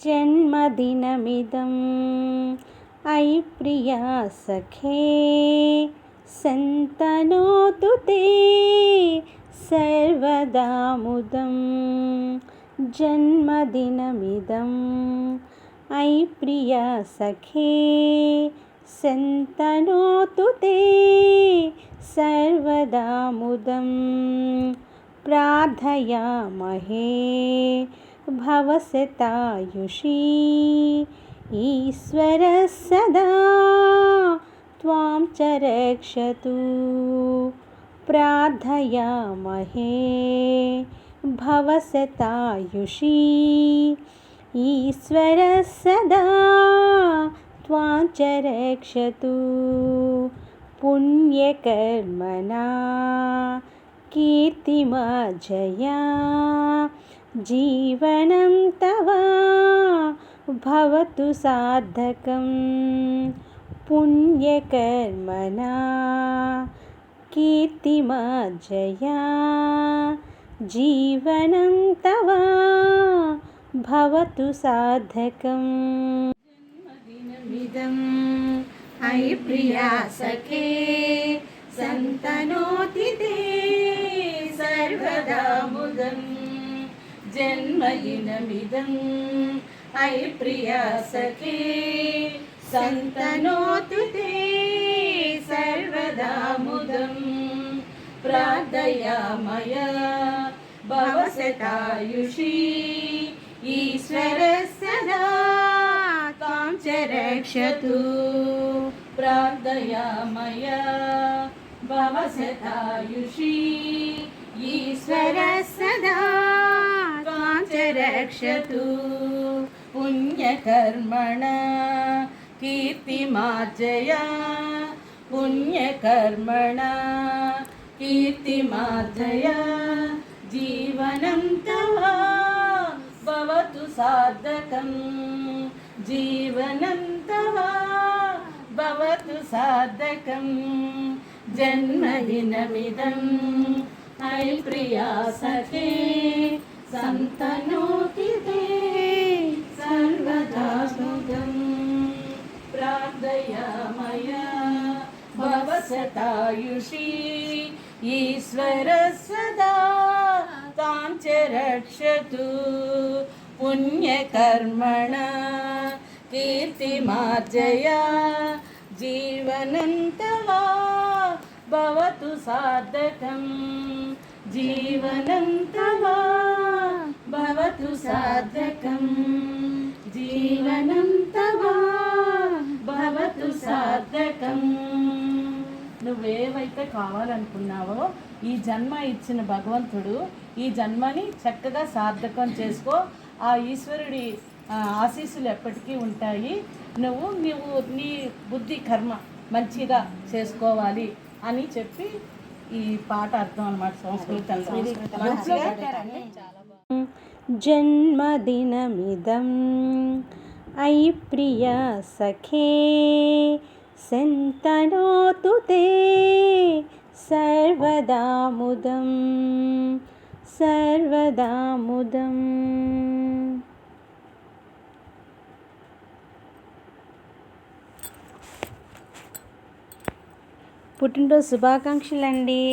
जन्मदिनमिदं अयि प्रिया सखे सन्तनोतु ते सर्वदा मुदं। जन्मदिनमिदं अयि प्रिया सखे सन्तनोतु ते सर्वदा मुदं। प्रार्थयामहे भवशतायुषी ईश्वरः सदा त्वां च रक्षतु। प्रार्थयामहे भवशतायुषी ईश्वरः सदा त्वां च रक्षतु। पुण्यकर्मणा कीर्तिमजया जीवनं तव भवतु सार्थकं। पुण्यकर्मणा कीर्तिमजया जीवनं तव भवतु सार्थकं। जन्मदिनमिदं अयि प्रिया सखे सन्तनोति ते सर्वदा मुदं। जन्मदिनमिदं अयि प्रिया सखे सन्तनोतु ते सर्वदा मुदं। प्रार्थयामय भवशतायुषी ईश्वरः सदा त्वां च रक्षतु। प्रार्थयामय भवशतायुषी ईश्वरः सदा त्वां च रक्षतु। पुण्यकर्मणा कीर्तिमार्जया पुण्यकर्मणा कीर्तिमार्जया जीवनं तव भवतु सार्थकं। जीवनं तव भवतु सार्थकं। जन्मदिनमिदं अयि प्रिया सखे सन्तनोति ते सर्वदा मुदं। प्रार्थयामय भवशतायुषी ईश्वरः सदा तां च रक्षतु। पुण्यकर्मणा कीर्तिमार्जया जीवनं तव भवतु सार्थकं। जीवनं तव भवतु सार्थकं। जीवनं तव భవతు సార్థకం. నువ్వేవైతే కావాలనుకున్నావో ఈ జన్మ ఇచ్చిన భగవంతుడు ఈ జన్మని చక్కగా సార్థకం చేసుకో. ఆ ఈశ్వరుడి ఆశీస్సులు ఎప్పటికీ ఉంటాయి. నువ్వు నీ బుద్ధి కర్మ మంచిగా చేసుకోవాలి అని చెప్పి ఈ పాట అర్థం అన్నమాట సంస్కృతంలో. జన్మదినమిదం अयि प्रिया सखे सन्तनोतु ते सर्वदा मुदं सर्वदा मुदं। పుట్టినరోజు శుభాకాంక్షలండి.